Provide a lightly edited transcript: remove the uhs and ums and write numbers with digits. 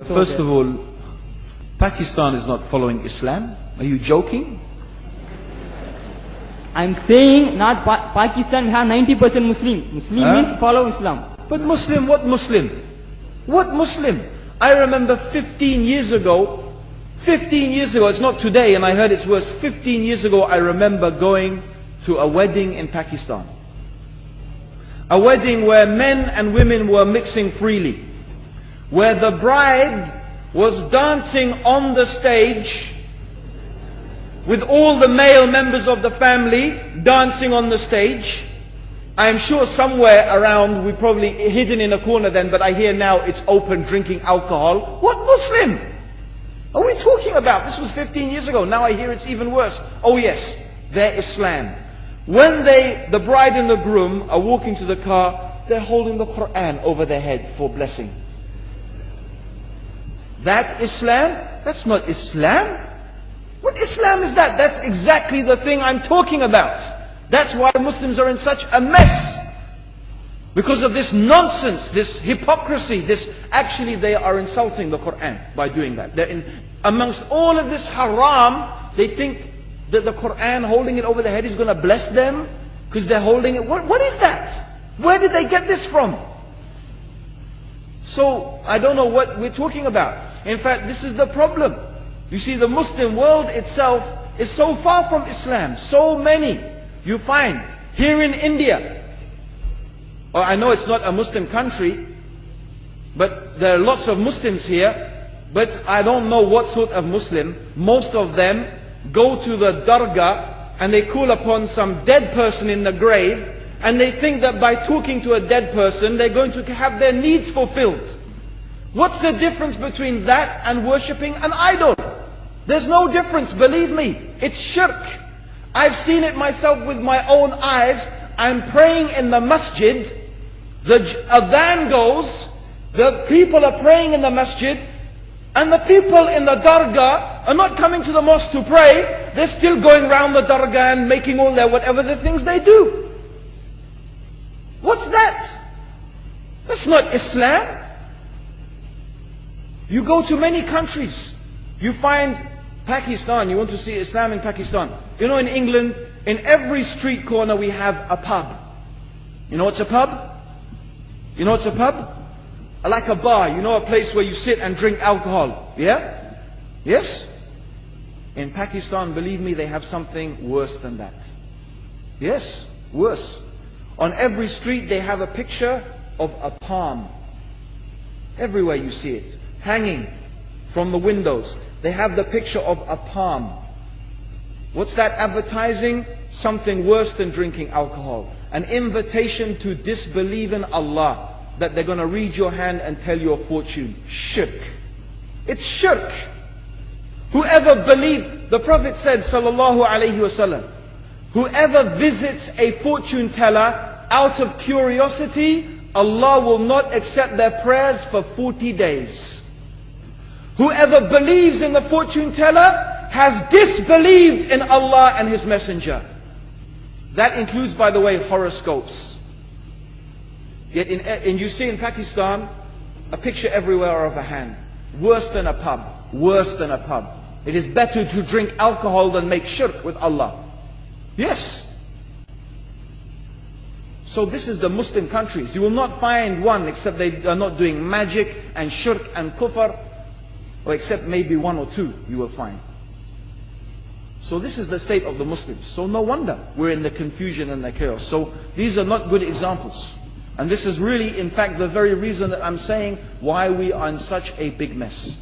First of all, Pakistan is not following Islam. Are you joking? I'm saying not Pakistan, we have 90% Muslim. Muslim means follow Islam. But Muslim, what Muslim? What Muslim? I remember 15 years ago, it's not today and I heard it's worse, 15 years ago I remember going to a wedding in Pakistan. A wedding where men and women were mixing freely. Where the bride was dancing on the stage with all the male members of the family dancing on the stage. I am sure somewhere around, we probably hidden in a corner then, but I hear now it's open, drinking alcohol. What Muslim are we talking about? This was 15 years ago. Now I hear it's even worse. Oh yes, they're Islam. When the bride and the groom are walking to the car, they're holding the Quran over their head for blessing. That Islam? That's not Islam. What Islam is that? That's exactly the thing I'm talking about. That's why Muslims are in such a mess. Because of this nonsense, this hypocrisy, actually they are insulting the Quran by doing that. Amongst all of this haram, they think that the Quran, holding it over their head, is going to bless them because they're holding it. What is that? Where did they get this from? So, I don't know what we're talking about. In fact, this is the problem. You see, the Muslim world itself is so far from Islam. So many you find here in India. Well, I know it's not a Muslim country, but there are lots of Muslims here. But I don't know what sort of Muslim. Most of them go to the dargah and they call upon some dead person in the grave, and they think that by talking to a dead person, they're going to have their needs fulfilled. What's the difference between that and worshipping an idol? There's no difference, believe me. It's shirk. I've seen it myself with my own eyes. I'm praying in the masjid. The adhan goes. The people are praying in the masjid. And the people in the dargah are not coming to the mosque to pray. They're still going around the dargah and making all their whatever the things they do. What's that? That's not Islam. You go to many countries, you find Pakistan, you want to see Islam in Pakistan. You know, in England, in every street corner we have a pub. You know what's a pub? You know what's a pub? Like a bar, you know, a place where you sit and drink alcohol. Yeah? Yes? In Pakistan, believe me, they have something worse than that. Yes, worse. On every street they have a picture of a palm. Everywhere you see it. Hanging from the windows. They have the picture of a palm. What's that advertising? Something worse than drinking alcohol. An invitation to disbelieve in Allah. That they're going to read your hand and tell your fortune. Shirk. It's shirk. Whoever believes, the Prophet said, sallallahu alaihi wasallam, whoever visits a fortune teller out of curiosity, Allah will not accept their prayers for 40 days. Whoever believes in the fortune teller has disbelieved in Allah and His Messenger. That includes, by the way, horoscopes. Yet you see in Pakistan, a picture everywhere of a hand. Worse than a pub. Worse than a pub. It is better to drink alcohol than make shirk with Allah. Yes. So this is the Muslim countries. You will not find one except they are not doing magic and shirk and kufr, or except maybe one or two you will find. So this is the state of the Muslims. So no wonder we're in the confusion and the chaos. So these are not good examples. And this is really, in fact, the very reason that I'm saying why we are in such a big mess.